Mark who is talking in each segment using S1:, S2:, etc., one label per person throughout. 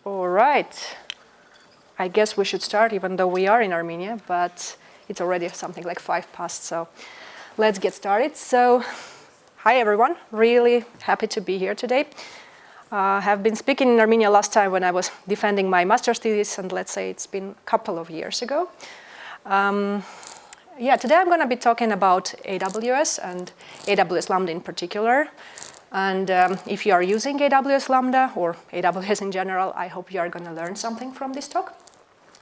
S1: All right. I guess we should start, even though we are in Armenia, but it's already something like 5 past, so let's get started. So, hi everyone, really happy to be here today. I have been speaking in Armenia last time when I was defending my master's thesis, and let's say it's been a couple of years ago. Today I'm going to be talking about AWS and AWS Lambda in particular. And if you are using AWS Lambda or AWS in general, I hope you are going to learn something from this talk.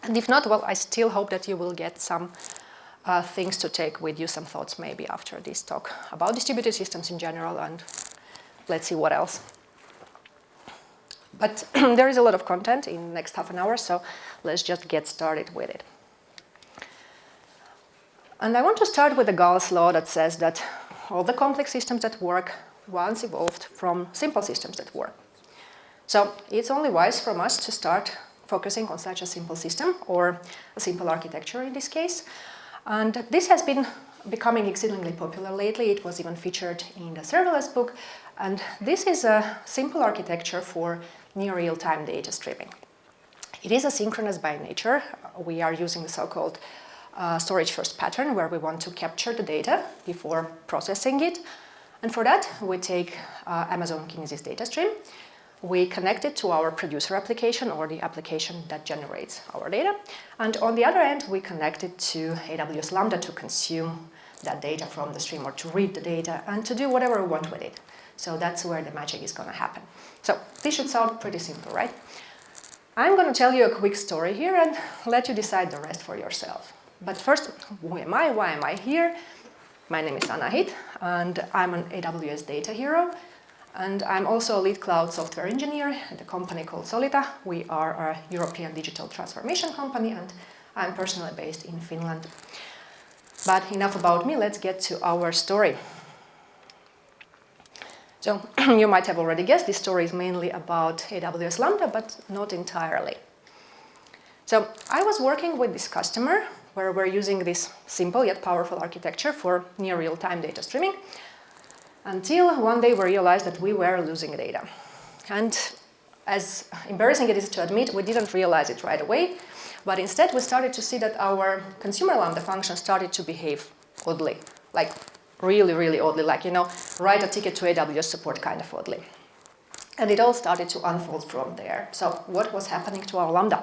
S1: And if not, well, I still hope that you will get some things to take with you, some thoughts maybe after this talk about distributed systems in general, and let's see what else. But there is a lot of content in the next half an hour, so let's just get started with it. And I want to start with the Gall's law that says that all the complex systems that work once evolved from simple systems that work. So it's only wise from us to start focusing on such a simple system, or a simple architecture in this case. And this has been becoming exceedingly popular lately. It was even featured in the serverless book. And this is a simple architecture for near real-time data streaming. It is asynchronous by nature. We are using the so-called storage first pattern, where we want to capture the data before processing it. And for that, we take Amazon Kinesis data stream. We connect it to our producer application, or the application that generates our data. And on the other end, we connect it to AWS Lambda to consume that data from the stream, or to read the data and to do whatever we want with it. So that's where the magic is going to happen. So this should sound pretty simple, right? I'm going to tell you a quick story here and let you decide the rest for yourself. But first, who am I? Why am I here? My name is Anahit, and I'm an AWS data hero. And I'm also a lead cloud software engineer at a company called Solita. We are a European digital transformation company, and I'm personally based in Finland. But enough about me, let's get to our story. So you might have already guessed, this story is mainly about AWS Lambda, but not entirely. So I was working with this customer where we're using this simple yet powerful architecture for near real-time data streaming, until one day we realized that we were losing data. And as embarrassing it is to admit, we didn't realize it right away, but instead we started to see that our consumer Lambda function started to behave oddly, like really, really oddly, like, write a ticket to AWS support kind of oddly. And it all started to unfold from there. So what was happening to our Lambda?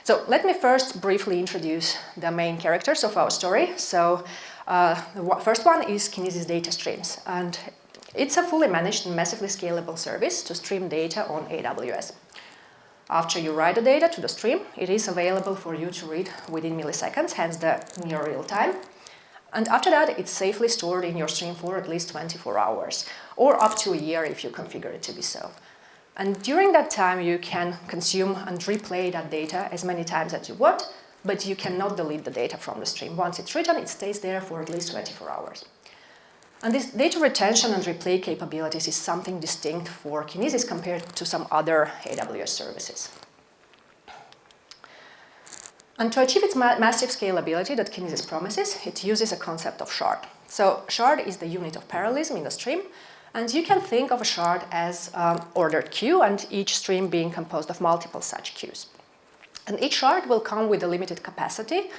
S1: So let me first briefly introduce the main characters of our story. So the first one is Kinesis data streams, and it's a fully managed and massively scalable service to stream data on AWS. After you write the data to the stream, it is available for you to read within milliseconds, hence the near real time. And after that, it's safely stored in your stream for at least 24 hours, or up to a year if you configure it to be so. And during that time, you can consume and replay that data as many times as you want, but you cannot delete the data from the stream. Once it's written, it stays there for at least 24 hours. And this data retention and replay capabilities is something distinct for Kinesis compared to some other AWS services. And to achieve its massive scalability that Kinesis promises, it uses a concept of shard. So shard is the unit of parallelism in the stream. And you can think of a shard as ordered queue, and each stream being composed of multiple such queues. And each shard will come with a limited capacity,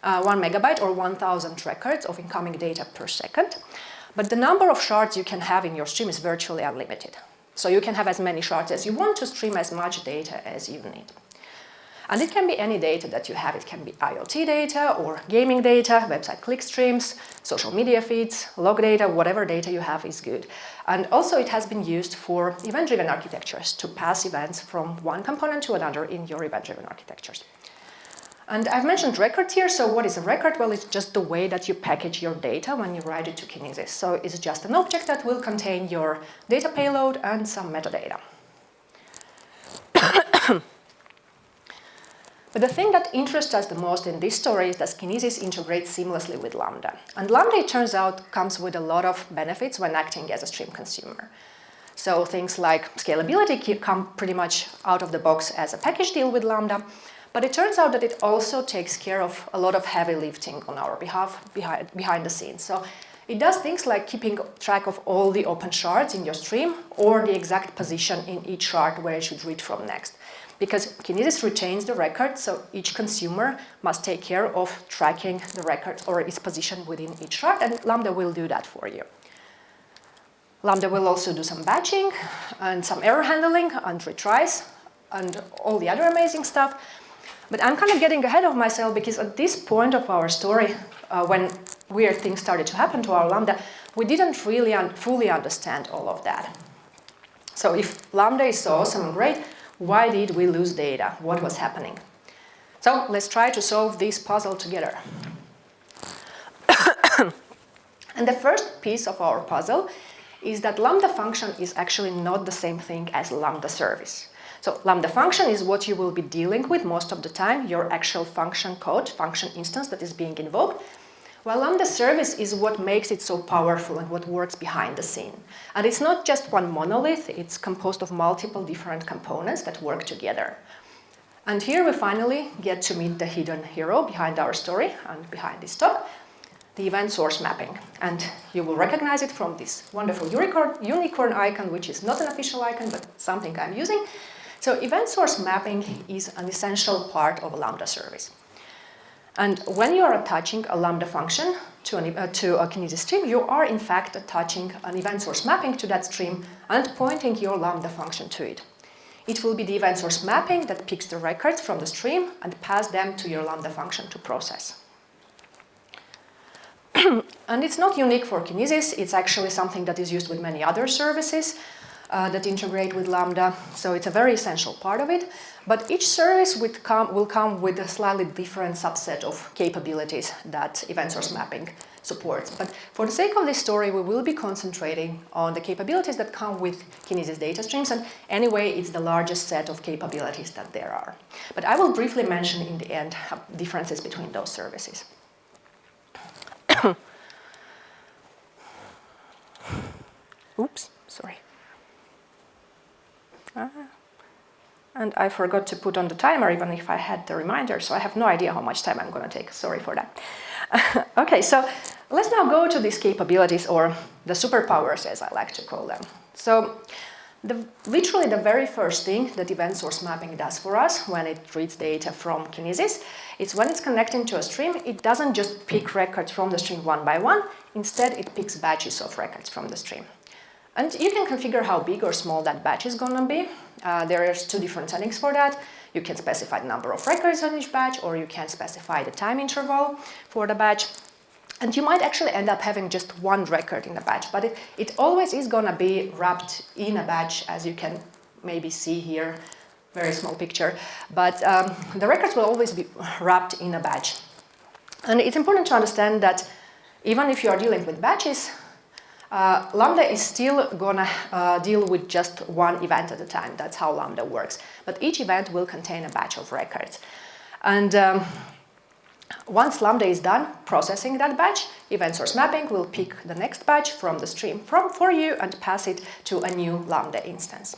S1: 1 megabyte or 1,000 records of incoming data per second. But the number of shards you can have in your stream is virtually unlimited. So you can have as many shards as you want to stream as much data as you need. And it can be any data that you have. It can be IoT data or gaming data, website click streams, social media feeds, log data, whatever data you have is good. And also it has been used for event-driven architectures to pass events from one component to another in your event-driven architectures. And I've mentioned records here. So what is a record? Well, it's just the way that you package your data when you write it to Kinesis. So it's just an object that will contain your data payload and some metadata. But the thing that interests us the most in this story is that Kinesis integrates seamlessly with Lambda. And Lambda, it turns out, comes with a lot of benefits when acting as a stream consumer. So things like scalability come pretty much out of the box as a package deal with Lambda. But it turns out that it also takes care of a lot of heavy lifting on our behalf behind the scenes. So It does things like keeping track of all the open shards in your stream or the exact position in each shard where it should read from next. Because Kinesis retains the record, so each consumer must take care of tracking the record or its position within each shard, and Lambda will do that for you. Lambda will also do some batching and some error handling and retries and all the other amazing stuff. But I'm kind of getting ahead of myself because at this point of our story, when weird things started to happen to our Lambda, we didn't really fully understand all of that. So if Lambda is so awesome and great, why did we lose data? What was happening? So let's try to solve this puzzle together. And the first piece of our puzzle is that Lambda function is actually not the same thing as Lambda service. So Lambda function is what you will be dealing with most of the time, your actual function code, function instance that is being invoked, while Lambda service is what makes it so powerful and what works behind the scene. And it's not just one monolith, it's composed of multiple different components that work together. And here we finally get to meet the hidden hero behind our story and behind this talk, the event source mapping. And you will recognize it from this wonderful unicorn icon, which is not an official icon, but something I'm using. So event source mapping is an essential part of a Lambda service. And when you are attaching a Lambda function to a Kinesis stream, you are in fact attaching an event source mapping to that stream and pointing your Lambda function to it. It will be the event source mapping that picks the records from the stream and pass them to your Lambda function to process. And it's not unique for Kinesis, it's actually something that is used with many other services that integrate with Lambda, so it's a very essential part of it. But each service will come with a slightly different subset of capabilities that event source mapping supports. But for the sake of this story, we will be concentrating on the capabilities that come with Kinesis data streams, and anyway, it's the largest set of capabilities that there are. But I will briefly mention in the end differences between those services. Oops, sorry. And I forgot to put on the timer, even if I had the reminder, so I have no idea how much time I'm going to take. Sorry for that. Okay, so let's now go to these capabilities, or the superpowers, as I like to call them. So literally the very first thing that event source mapping does for us when it reads data from Kinesis, is when it's connecting to a stream, it doesn't just pick records from the stream one by one, instead it picks batches of records from the stream. And you can configure how big or small that batch is going to be. There's two different settings for that. You can specify the number of records on each batch, or you can specify the time interval for the batch. And you might actually end up having just one record in the batch, but it always is going to be wrapped in a batch, as you can maybe see here, very small picture. But the records will always be wrapped in a batch. And it's important to understand that even if you are dealing with batches, Lambda is still gonna deal with just one event at a time. That's how Lambda works. But each event will contain a batch of records. And once Lambda is done processing that batch, event source mapping will pick the next batch from the stream for you and pass it to a new Lambda instance.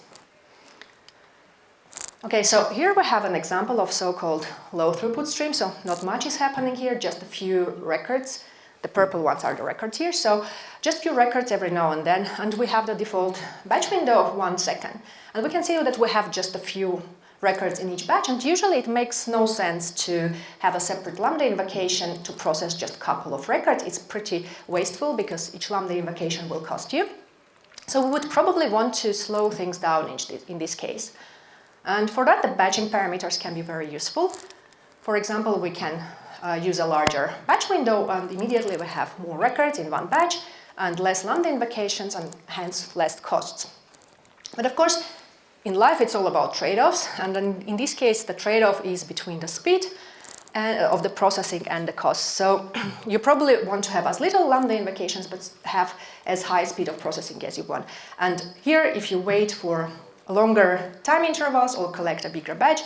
S1: Okay, so here we have an example of so-called low throughput stream. So not much is happening here, just a few records. The purple ones are the records here, so just a few records every now and then, and we have the default batch window of 1 second. And we can see that we have just a few records in each batch, and usually it makes no sense to have a separate Lambda invocation to process just a couple of records. It's pretty wasteful because each Lambda invocation will cost you. So we would probably want to slow things down in this case. And for that, the batching parameters can be very useful. For example, we can use a larger batch window, and immediately we have more records in one batch and less Lambda invocations and hence less costs. But of course, in life it's all about trade-offs, and in this case the trade-off is between the speed of the processing and the cost. So you probably want to have as little Lambda invocations but have as high speed of processing as you want. And here, if you wait for longer time intervals or collect a bigger batch,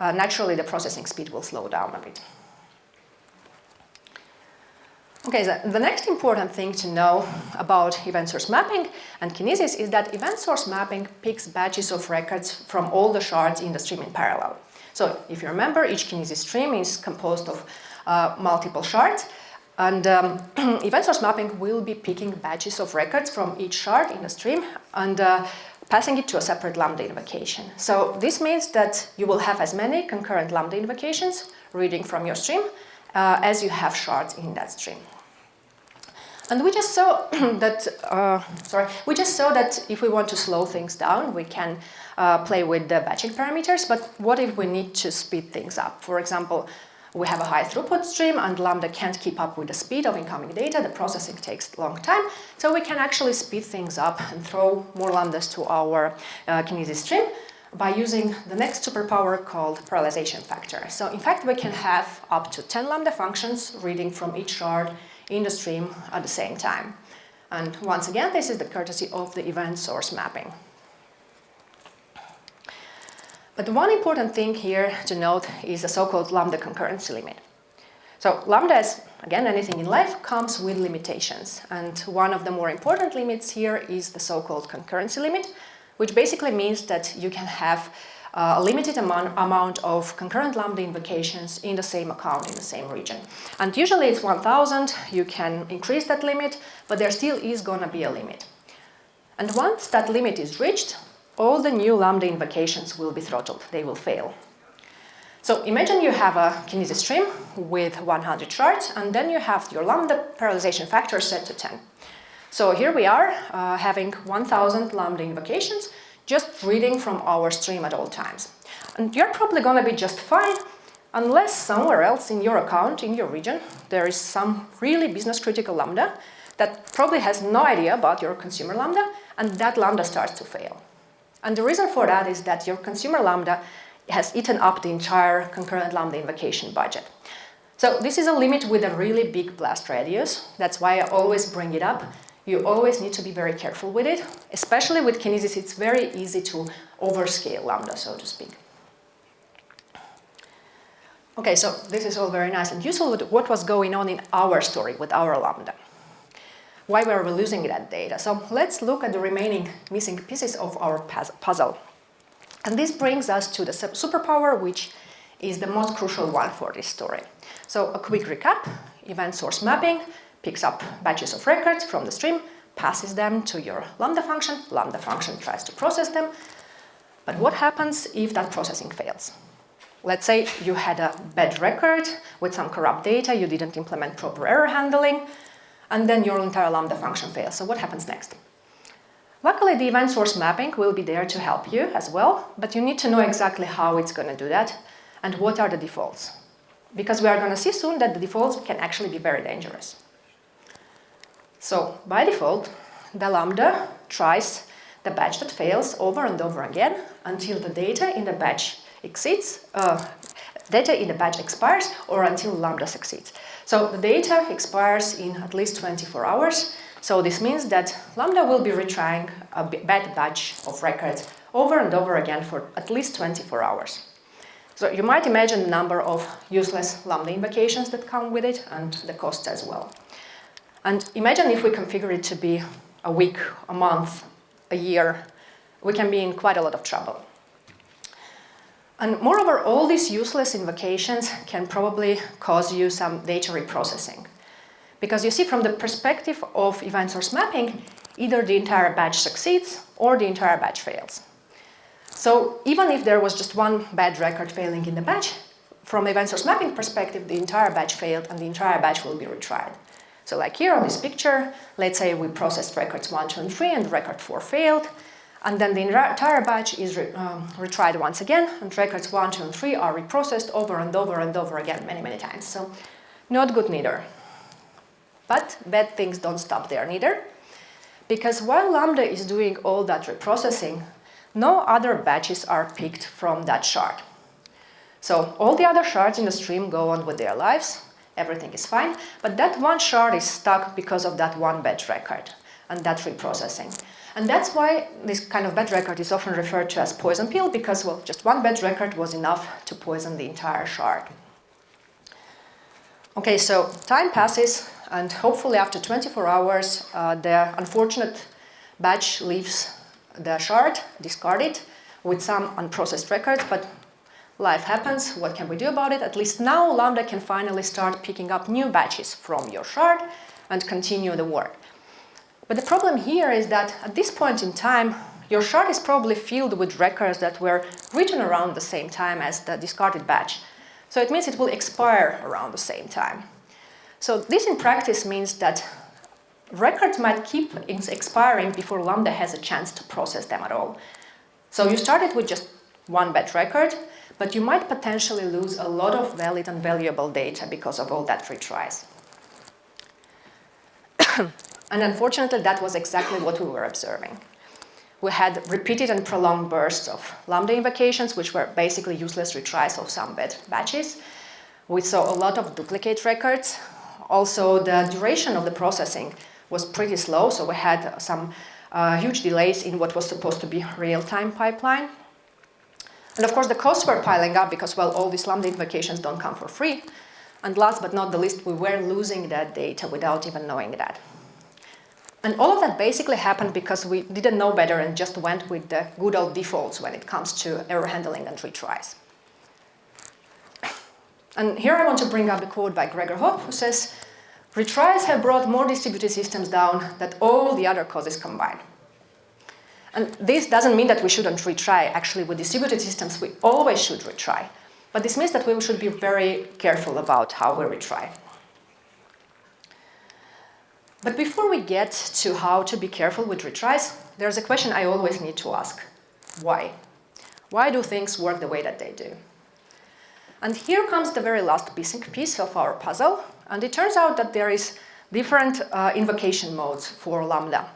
S1: naturally the processing speed will slow down a bit. Okay, so the next important thing to know about event source mapping and Kinesis is that event source mapping picks batches of records from all the shards in the stream in parallel. So if you remember, each Kinesis stream is composed of multiple shards, And event source mapping will be picking batches of records from each shard in the stream and passing it to a separate Lambda invocation. So this means that you will have as many concurrent Lambda invocations reading from your stream as you have shards in that stream. And we just saw that, if we want to slow things down, we can play with the batching parameters. But what if we need to speed things up? For example, we have a high throughput stream and Lambda can't keep up with the speed of incoming data. The processing takes a long time. So we can actually speed things up and throw more Lambdas to our Kinesis stream by using the next superpower called parallelization factor. So in fact, we can have up to 10 Lambda functions reading from each shard in the stream at the same time. And once again, this is the courtesy of the event source mapping. But one important thing here to note is the so-called Lambda concurrency limit. So Lambda, as again anything in life, comes with limitations. And one of the more important limits here is the so-called concurrency limit, which basically means that you can have a limited amount of concurrent Lambda invocations in the same account in the same region. And usually it's 1,000. You can increase that limit, but there still is going to be a limit. And once that limit is reached, all the new Lambda invocations will be throttled. They will fail. So imagine you have a Kinesis stream with 100 shards, and then you have your Lambda parallelization factor set to 10. So here we are having 1,000 Lambda invocations just reading from our stream at all times. And you're probably going to be just fine unless somewhere else in your account, in your region, there is some really business critical Lambda that probably has no idea about your consumer Lambda, and that Lambda starts to fail. And the reason for that is that your consumer Lambda has eaten up the entire concurrent Lambda invocation budget. So this is a limit with a really big blast radius. That's why I always bring it up. You always need to be very careful with it. Especially with Kinesis, it's very easy to overscale Lambda, so to speak. Okay, so this is all very nice and useful with what was going on in our story with our Lambda. Why were we losing that data? So let's look at the remaining missing pieces of our puzzle. And this brings us to the superpower, which is the most crucial one for this story. So a quick recap: event source mapping picks up batches of records from the stream, passes them to your Lambda function tries to process them. But what happens if that processing fails? Let's say you had a bad record with some corrupt data, you didn't implement proper error handling, and then your entire Lambda function fails. So what happens next? Luckily, the event source mapping will be there to help you as well, but you need to know exactly how it's going to do that and what are the defaults. Because we are going to see soon that the defaults can actually be very dangerous. So by default, the Lambda tries the batch that fails over and over again until the data in the batch expires or until Lambda succeeds. So the data expires in at least 24 hours. So this means that Lambda will be retrying a bad batch of records over and over again for at least 24 hours. So you might imagine the number of useless Lambda invocations that come with it and the cost as well. And imagine if we configure it to be a week, a month, a year, we can be in quite a lot of trouble. And moreover, all these useless invocations can probably cause you some data reprocessing. Because you see, from the perspective of event source mapping, either the entire batch succeeds or the entire batch fails. So even if there was just one bad record failing in the batch, from event source mapping perspective, the entire batch failed and the entire batch will be retried. So like here on this picture, let's say we processed records 1, 2, and 3, and record 4 failed. And then the entire batch is retried once again, and records 1, 2, and 3 are reprocessed over and over and over again many, many times. So not good neither. But bad things don't stop there neither. Because while Lambda is doing all that reprocessing, no other batches are picked from that shard. So all the other shards in the stream go on with their lives. Everything is fine, but that one shard is stuck because of that one bad record and that reprocessing. And that's why this kind of bad record is often referred to as poison pill, because, well, just one bad record was enough to poison the entire shard. Okay, so time passes, and hopefully after 24 hours, the unfortunate batch leaves the shard, discarded, with some unprocessed records, but life happens, what can we do about it? At least now Lambda can finally start picking up new batches from your shard and continue the work. But the problem here is that at this point in time, your shard is probably filled with records that were written around the same time as the discarded batch. So it means it will expire around the same time. So this in practice means that records might keep expiring before Lambda has a chance to process them at all. So you started with just one batch record, but you might potentially lose a lot of valid and valuable data because of all that retries. And unfortunately, that was exactly what we were observing. We had repeated and prolonged bursts of Lambda invocations, which were basically useless retries of some batches. We saw a lot of duplicate records. Also, the duration of the processing was pretty slow, so we had some huge delays in what was supposed to be real-time pipeline. And of course, the costs were piling up because, well, all these Lambda invocations don't come for free. And last but not the least, we were losing that data without even knowing that. And all of that basically happened because we didn't know better and just went with the good old defaults when it comes to error handling and retries. And here I want to bring up a quote by Gregor Hopp, who says, "Retries have brought more distributed systems down than all the other causes combined." And this doesn't mean that we shouldn't retry. Actually, with distributed systems, we always should retry. But this means that we should be very careful about how we retry. But before we get to how to be careful with retries, there's a question I always need to ask. Why? Why do things work the way that they do? And here comes the very last piece of our puzzle. And it turns out that there is different invocation modes for Lambda.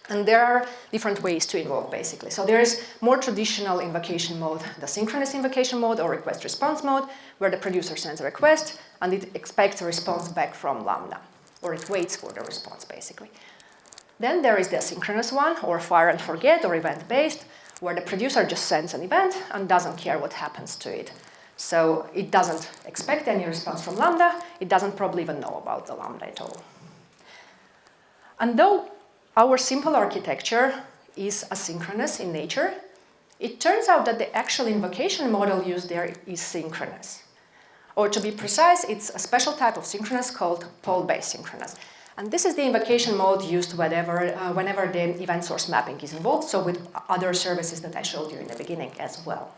S1: And there are different ways to invoke, basically. So there is more traditional invocation mode, the synchronous invocation mode or request-response mode, where the producer sends a request and it expects a response back from Lambda, or it waits for the response, basically. Then there is the asynchronous one, or fire and forget, or event-based, where the producer just sends an event and doesn't care what happens to it. So it doesn't expect any response from Lambda. It doesn't probably even know about the Lambda at all. And though our simple architecture is asynchronous in nature, it turns out that the actual invocation model used there is synchronous. Or to be precise, it's a special type of synchronous called poll-based synchronous. And this is the invocation mode used whenever the event source mapping is involved, so with other services that I showed you in the beginning as well.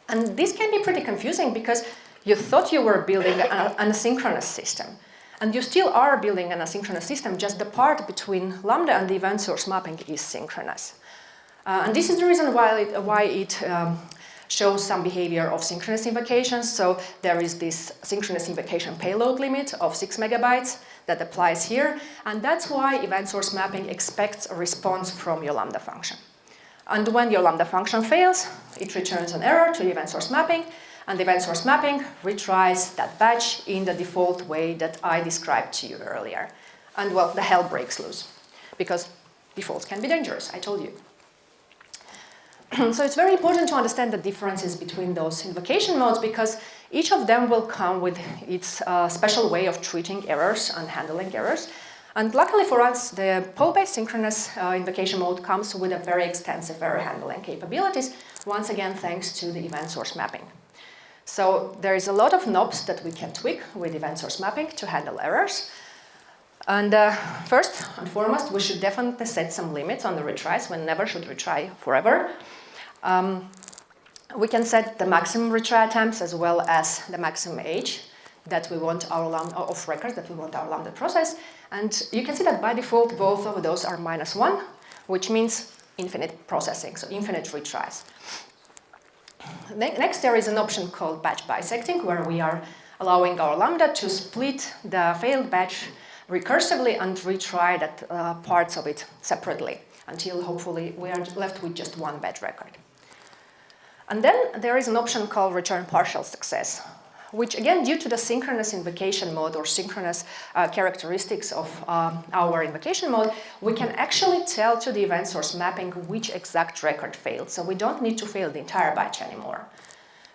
S1: And this can be pretty confusing because you thought you were building an asynchronous system. And you still are building an asynchronous system, just the part between Lambda and the event source mapping is synchronous. And this is the reason why it shows some behavior of synchronous invocations. So there is this synchronous invocation payload limit of 6 megabytes that applies here. And that's why event source mapping expects a response from your Lambda function. And when your Lambda function fails, it returns an error to the event source mapping. And the event source mapping retries that batch in the default way that I described to you earlier. And well, the hell breaks loose, because defaults can be dangerous, I told you. So it's very important to understand the differences between those invocation modes, because each of them will come with its special way of treating errors and handling errors. And luckily for us, the poll-based synchronous invocation mode comes with a very extensive error handling capabilities, once again thanks to the event source mapping. So there is a lot of knobs that we can tweak with event source mapping to handle errors. And first and foremost, we should definitely set some limits on the retries. We never should retry forever. We can set the maximum retry attempts as well as the maximum age that we want our Lambda of records that we want our Lambda process. And you can see that by default, both of those are -1, which means infinite processing, so infinite retries. Next, there is an option called batch bisecting, where we are allowing our Lambda to split the failed batch recursively and retry that parts of it separately until hopefully we are left with just one batch record. And then there is an option called return partial success, which again, due to the synchronous invocation mode or synchronous characteristics of our invocation mode, we can actually tell to the event source mapping which exact record failed. So we don't need to fail the entire batch anymore.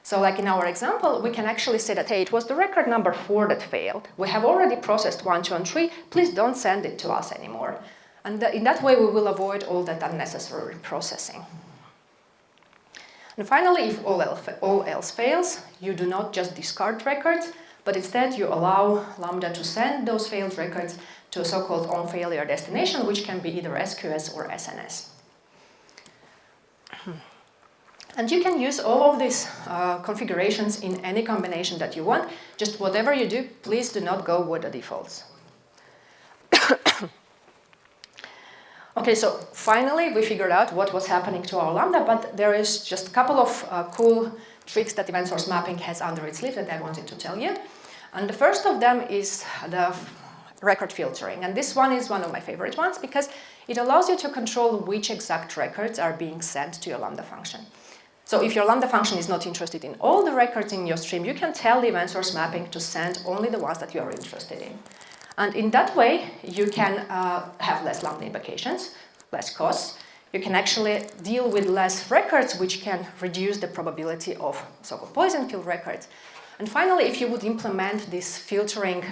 S1: So like in our example, we can actually say that, hey, it was the record number 4 that failed. We have already processed 1, 2, and 3. Please don't send it to us anymore. And in that way, we will avoid all that unnecessary processing. And finally, if all else fails, you do not just discard records, but instead you allow Lambda to send those failed records to a so-called on-failure destination, which can be either SQS or SNS. And you can use all of these configurations in any combination that you want. Just whatever you do, please do not go with the defaults. Okay, so finally we figured out what was happening to our Lambda, but there is just a couple of cool tricks that event source mapping has under its sleeve that I wanted to tell you. And the first of them is the record filtering. And this one is one of my favorite ones because it allows you to control which exact records are being sent to your Lambda function. So if your Lambda function is not interested in all the records in your stream, you can tell the event source mapping to send only the ones that you are interested in. And in that way, you can have less Lambda invocations, less costs. You can actually deal with less records, which can reduce the probability of so-called poison pill records. And finally, if you would implement this filtering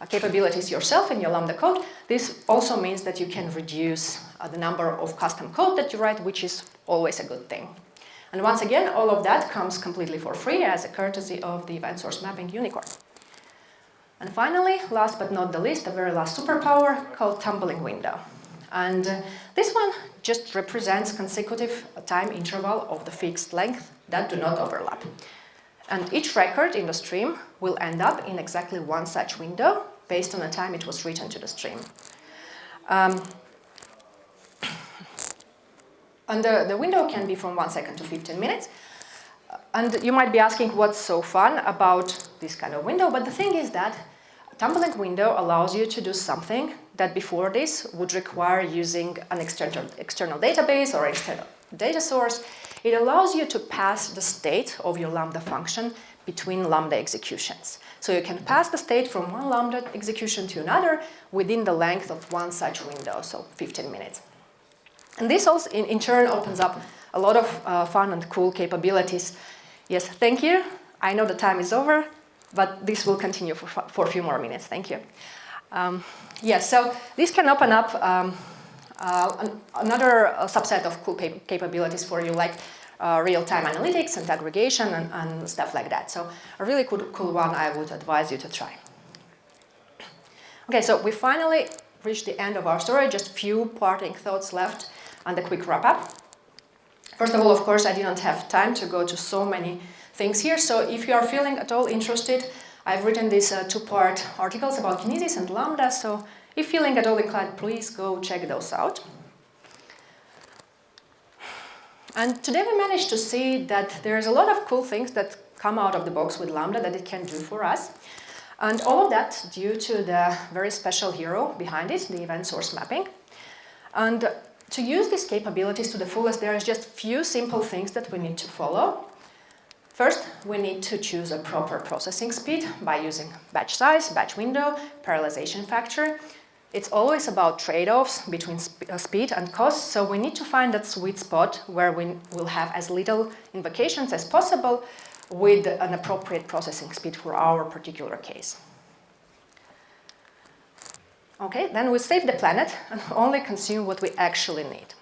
S1: capabilities yourself in your Lambda code, this also means that you can reduce the number of custom code that you write, which is always a good thing. And once again, all of that comes completely for free as a courtesy of the event source mapping unicorn. And finally, last but not the least, the very last superpower called tumbling window. And this one just represents consecutive time interval of the fixed length that do not overlap. And each record in the stream will end up in exactly one such window based on the time it was written to the stream. And the window can be from 1 second to 15 minutes. And you might be asking what's so fun about this kind of window, but the thing is that a tumbling window allows you to do something that before this would require using an external database or external data source. It allows you to pass the state of your Lambda function between Lambda executions. So you can pass the state from one Lambda execution to another within the length of one such window, so 15 minutes. And this also in turn opens up a lot of fun and cool capabilities. Yes, thank you. I know the time is over, but this will continue for a few more minutes. Thank you. Yes, so this can open up another subset of cool capabilities for you, like real-time analytics and aggregation and stuff like that. So a really cool one I would advise you to try. Okay, so we finally reached the end of our story. Just a few parting thoughts left and a quick wrap-up. First of all, of course, I didn't have time to go to so many things here. So if you are feeling at all interested, I've written these two-part articles about Kinesis and Lambda. So if feeling at all inclined, please go check those out. And today we managed to see that there's a lot of cool things that come out of the box with Lambda that it can do for us. And all of that due to the very special hero behind it, the event source mapping. And to use these capabilities to the fullest, there is just a few simple things that we need to follow. First, we need to choose a proper processing speed by using batch size, batch window, parallelization factor. It's always about trade-offs between speed and cost, so we need to find that sweet spot where we will have as little invocations as possible with an appropriate processing speed for our particular case. Okay, then we save the planet and only consume what we actually need.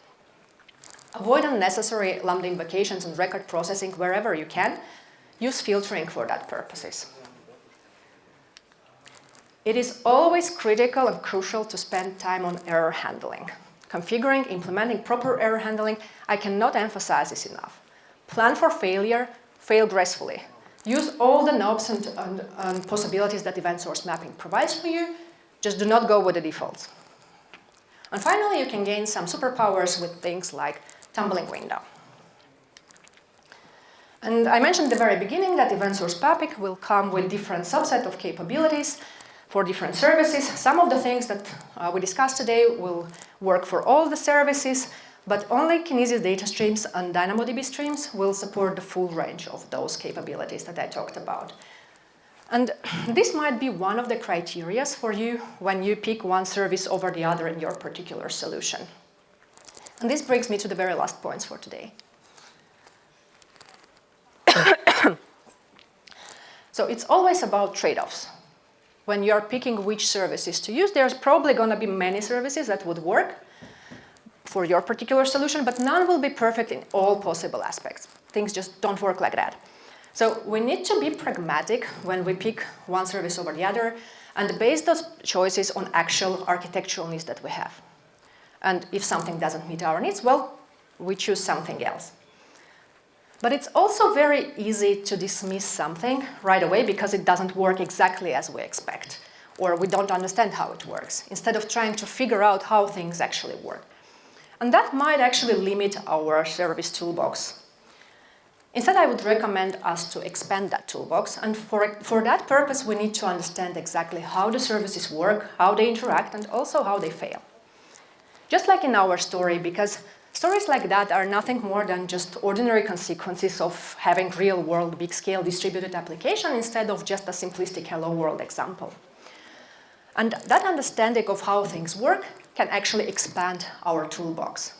S1: Avoid unnecessary Lambda invocations and record processing wherever you can. Use filtering for that purposes. It is always critical and crucial to spend time on error handling. Configuring, implementing proper error handling, I cannot emphasize this enough. Plan for failure, fail gracefully. Use all the knobs and possibilities that event source mapping provides for you. Just do not go with the defaults. And finally, you can gain some superpowers with things like tumbling window. And I mentioned at the very beginning that event source mapping will come with different subset of capabilities for different services. Some of the things that we discussed today will work for all the services, but only Kinesis data streams and DynamoDB streams will support the full range of those capabilities that I talked about. And this might be one of the criteria for you when you pick one service over the other in your particular solution. And this brings me to the very last points for today. So it's always about trade-offs. When you're picking which services to use, there's probably going to be many services that would work. for your particular solution, but none will be perfect in all possible aspects. Things just don't work like that. So we need to be pragmatic when we pick one service over the other and base those choices on actual architectural needs that we have. And if something doesn't meet our needs, well, we choose something else. But it's also very easy to dismiss something right away because it doesn't work exactly as we expect, or we don't understand how it works, instead of trying to figure out how things actually work. And that might actually limit our service toolbox. Instead, I would recommend us to expand that toolbox, and for that purpose, we need to understand exactly how the services work, how they interact, and also how they fail. Just like in our story, because stories like that are nothing more than just ordinary consequences of having real-world, big-scale distributed application instead of just a simplistic hello world example. And that understanding of how things work can actually expand our toolbox.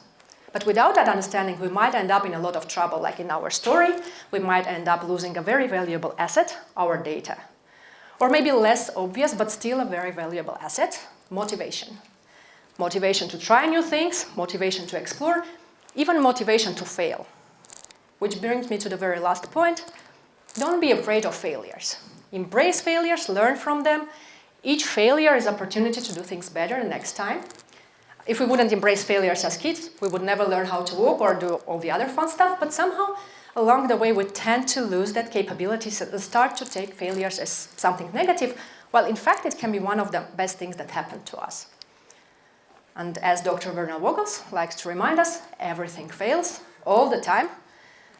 S1: But without that understanding, we might end up in a lot of trouble, like in our story. We might end up losing a very valuable asset, our data. Or maybe less obvious, but still a very valuable asset, motivation. Motivation to try new things, motivation to explore, even motivation to fail. Which brings me to the very last point. Don't be afraid of failures. Embrace failures, learn from them. Each failure is an opportunity to do things better next time. If we wouldn't embrace failures as kids, we would never learn how to walk or do all the other fun stuff, but somehow along the way we tend to lose that capability and start to take failures as something negative, while in fact it can be one of the best things that happen to us. And as Dr. Werner Vogels likes to remind us, everything fails all the time.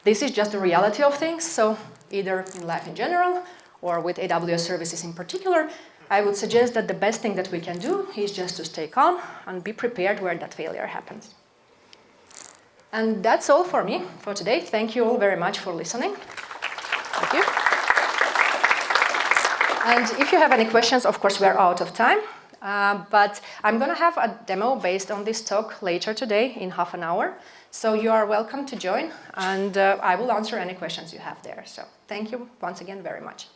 S1: This is just the reality of things, so either in life in general or with AWS services in particular, I would suggest that the best thing that we can do is just to stay calm and be prepared where that failure happens. And that's all for me for today. Thank you all very much for listening. Thank you. And if you have any questions, of course, we're out of time. But I'm going to have a demo based on this talk later today in half an hour. So you are welcome to join, and I will answer any questions you have there. So thank you once again very much.